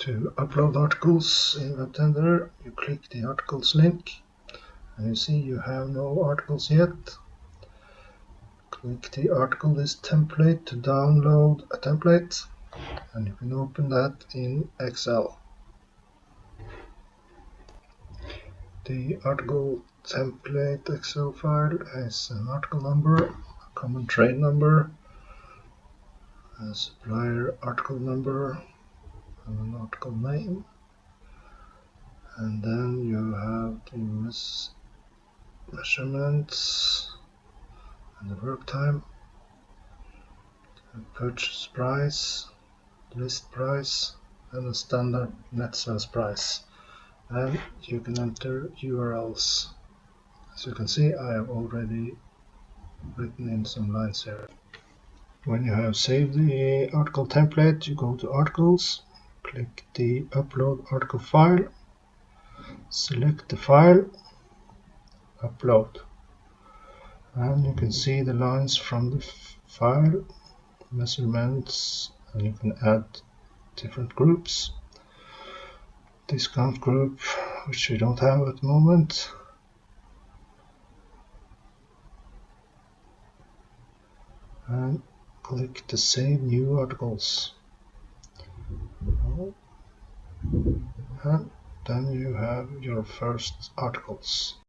To upload articles in WEBtender, you click the articles link and you see you have no articles yet. Click the article list template to download a template, and you can open that in Excel. The article template Excel file has an article number, a common trade number, a supplier article number, and an article name. And then you have the measurements and the work time, and purchase price, list price, and a standard net sales price. And you can enter URLs. As you can see, I have already written in some lines here. When you have saved the article template, you go to Articles, click the Upload Article file, select the file, Upload, and you can see the lines from the file, measurements, and you can add different groups. Discount group, which we don't have at the moment. And click the Save New Articles. And then you have your first articles.